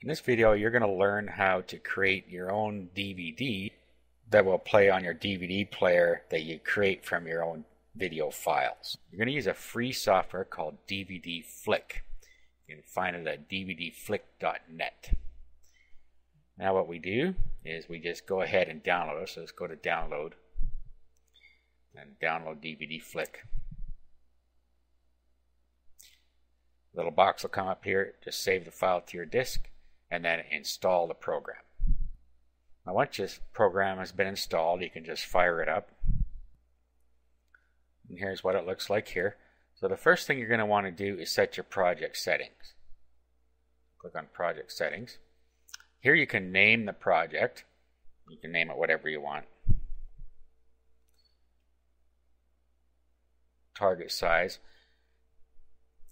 In this video, you're going to learn how to create your own DVD that will play on your DVD player that you create from your own video files. You're going to use a free software called DVD Flick. You can find it at dvdflick.net. Now what we do is we just go ahead and download it. So let's go to download and download DVD Flick. Little box will come up here. Just save the file to your disk and then install the program. Now once this program has been installed, you can just fire it up. And here's what it looks like here. So the first thing you're going to want to do is set your project settings. Click on project settings. Here you can name the project. You can name it whatever you want. Target size.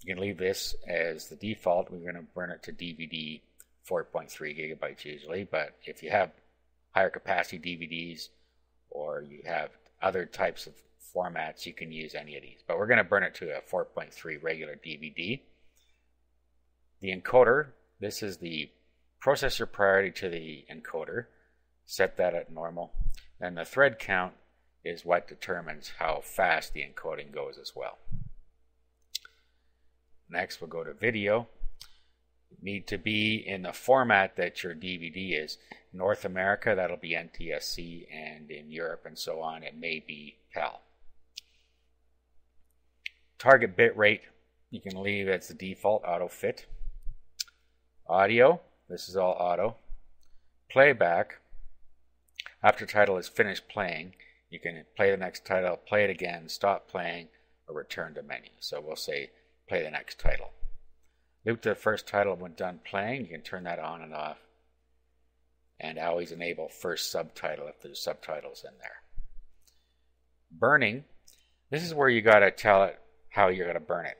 You can leave this as the default. We're going to burn it to DVD 4.3 gigabytes usually, but if you have higher capacity DVDs or you have other types of formats, you can use any of these. But we're going to burn it to a 4.3 regular DVD. The encoder, this is the processor priority to the encoder. Set that at normal. And the thread count is what determines how fast the encoding goes as well. Next, we'll go to video. You need to be in the format that your DVD is. North America, that'll be NTSC, and in Europe and so on, it may be PAL. Target bit rate, you can leave as the default, auto fit. Audio, this is all auto. Playback, after title is finished playing, you can play the next title, play it again, stop playing, or return to menu. So we'll say play the next title. Loop to the first title when done playing. You can turn that on and off. And always enable first subtitle if there's subtitles in there. Burning, this is where you got to tell it how you're going to burn it.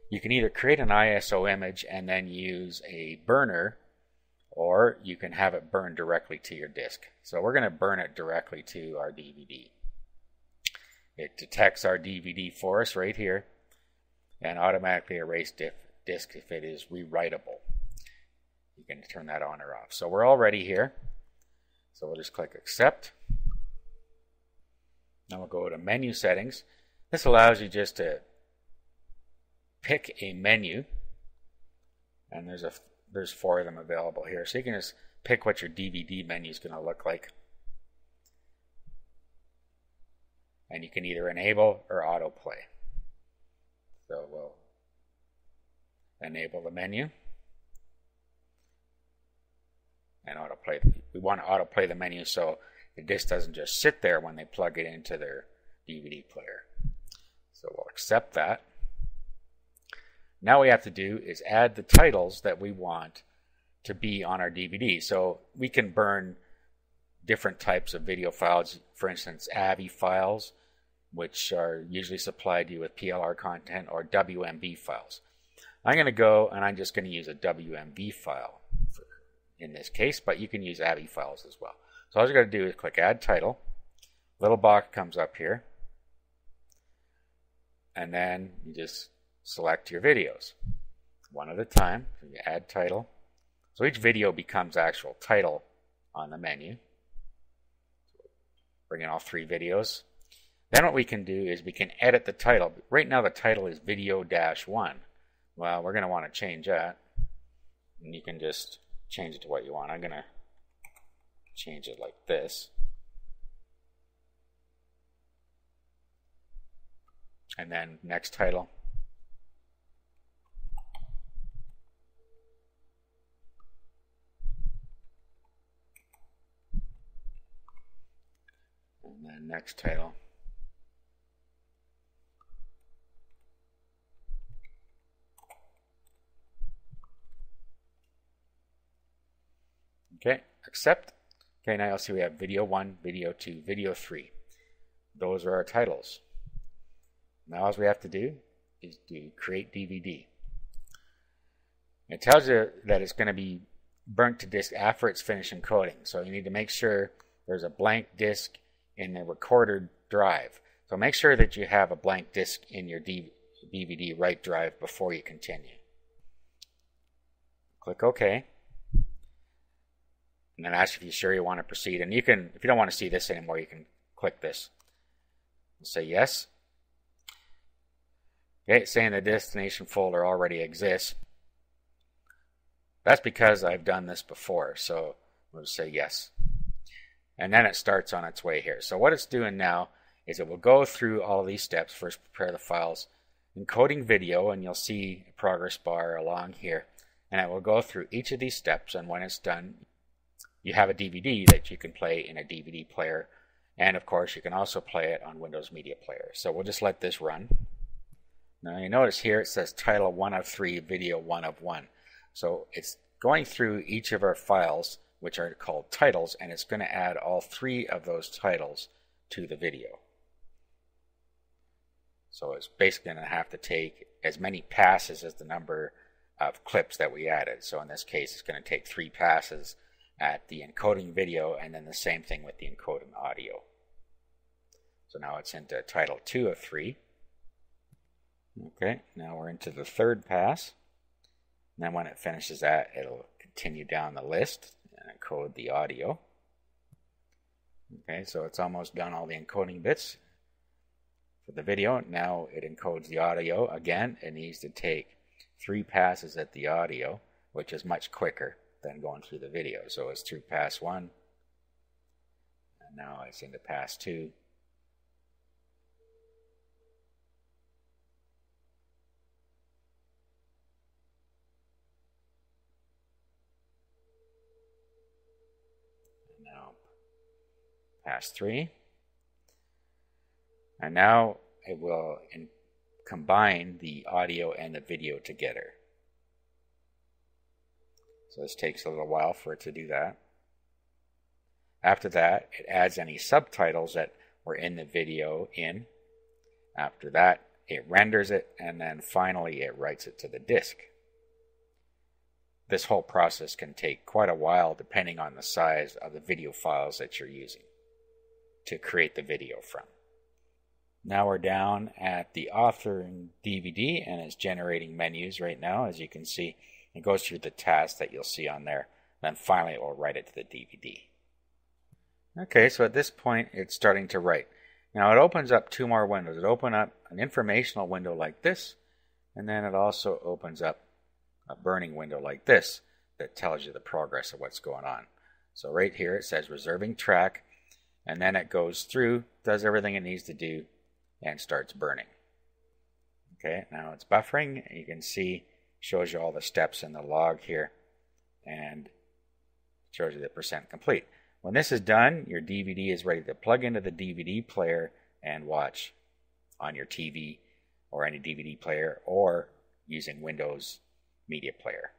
You can either create an ISO image and then use a burner, or you can have it burn directly to your disk. So we're going to burn it directly to our DVD. It detects our DVD for us right here and automatically erase disk if it is rewritable. You can turn that on or off. So we're already here. So we'll just click accept. Now we'll go to menu settings. This allows you just to pick a menu, and there's 4 of them available here. So you can just pick what your DVD menu is going to look like. And you can either enable or autoplay. So we'll enable the menu and autoplay. We want to autoplay the menu so the disc doesn't just sit there when they plug it into their DVD player. So we'll accept that. Now what we have to do is add the titles that we want to be on our DVD. So we can burn different types of video files, for instance AVI files, which are usually supplied to you with PLR content, or WMV files. I'm going to go and I'm just going to use a WMV file in this case, but you can use AVI files as well. So all you're going to do is click Add Title. Little box comes up here, and then you just select your videos one at a time. So you add title. So each video becomes actual title on the menu. Bring in all 3 videos. Then what we can do is we can edit the title. Right now the title is video-1. Well, we're going to want to change that. And you can just change it to what you want. I'm going to change it like this. And then next title. And then next title. Okay, accept. Okay, now you'll see we have video 1, video 2, video 3. Those are our titles. Now all we have to do is do create DVD. It tells you that it's going to be burnt to disk after it's finished encoding. So you need to make sure there's a blank disk in the recorder drive. So make sure that you have a blank disk in your DVD write drive before you continue. Click OK. and then ask if you're sure you want to proceed. And you can, if you don't want to see this anymore, you can click this and say yes. Okay, it's saying the destination folder already exists. That's because I've done this before, so we'll say yes. And then it starts on its way here. So what it's doing now is it will go through all of these steps. First, prepare the files, encoding video, and you'll see a progress bar along here. And it will go through each of these steps, and when it's done, you have a DVD that you can play in a DVD player. And of course, you can also play it on Windows Media Player. So we'll just let this run. Now you notice here it says title 1 of 3, video 1 of 1. So it's going through each of our files, which are called titles, and it's going to add all 3 of those titles to the video. So it's basically going to have to take as many passes as the number of clips that we added. So in this case, it's going to take 3 passes at the encoding video, and then the same thing with the encoding audio. So now it's into title 2 of 3. Okay, now we're into the 3rd pass. And then when it finishes that, it'll continue down the list and encode the audio. Okay, so it's almost done all the encoding bits for the video. Now it encodes the audio. Again, it needs to take 3 passes at the audio, which is much quicker than going through the video. So it's through pass 1, and now it's into pass 2. Now pass 3, and now it will combine the audio and the video together. So this takes a little while for it to do that. After that, it adds any subtitles that were in the video in. After that, it renders it, and then finally it writes it to the disk. This whole process can take quite a while depending on the size of the video files that you're using to create the video from. Now we're down at the authoring DVD, and it's generating menus right now. As you can see, it goes through the tasks that you'll see on there. Then finally it will write it to the DVD. Okay, so at this point it's starting to write. Now it opens up 2 more windows. It opens up an informational window like this, and then it also opens up a burning window like this that tells you the progress of what's going on. So right here it says reserving track, and then it goes through, does everything it needs to do, and starts burning. Okay, now it's buffering. You can see, shows you all the steps in the log here, and shows you the percent complete. When this is done, your DVD is ready to plug into the DVD player and watch on your TV or any DVD player, or using Windows Media Player.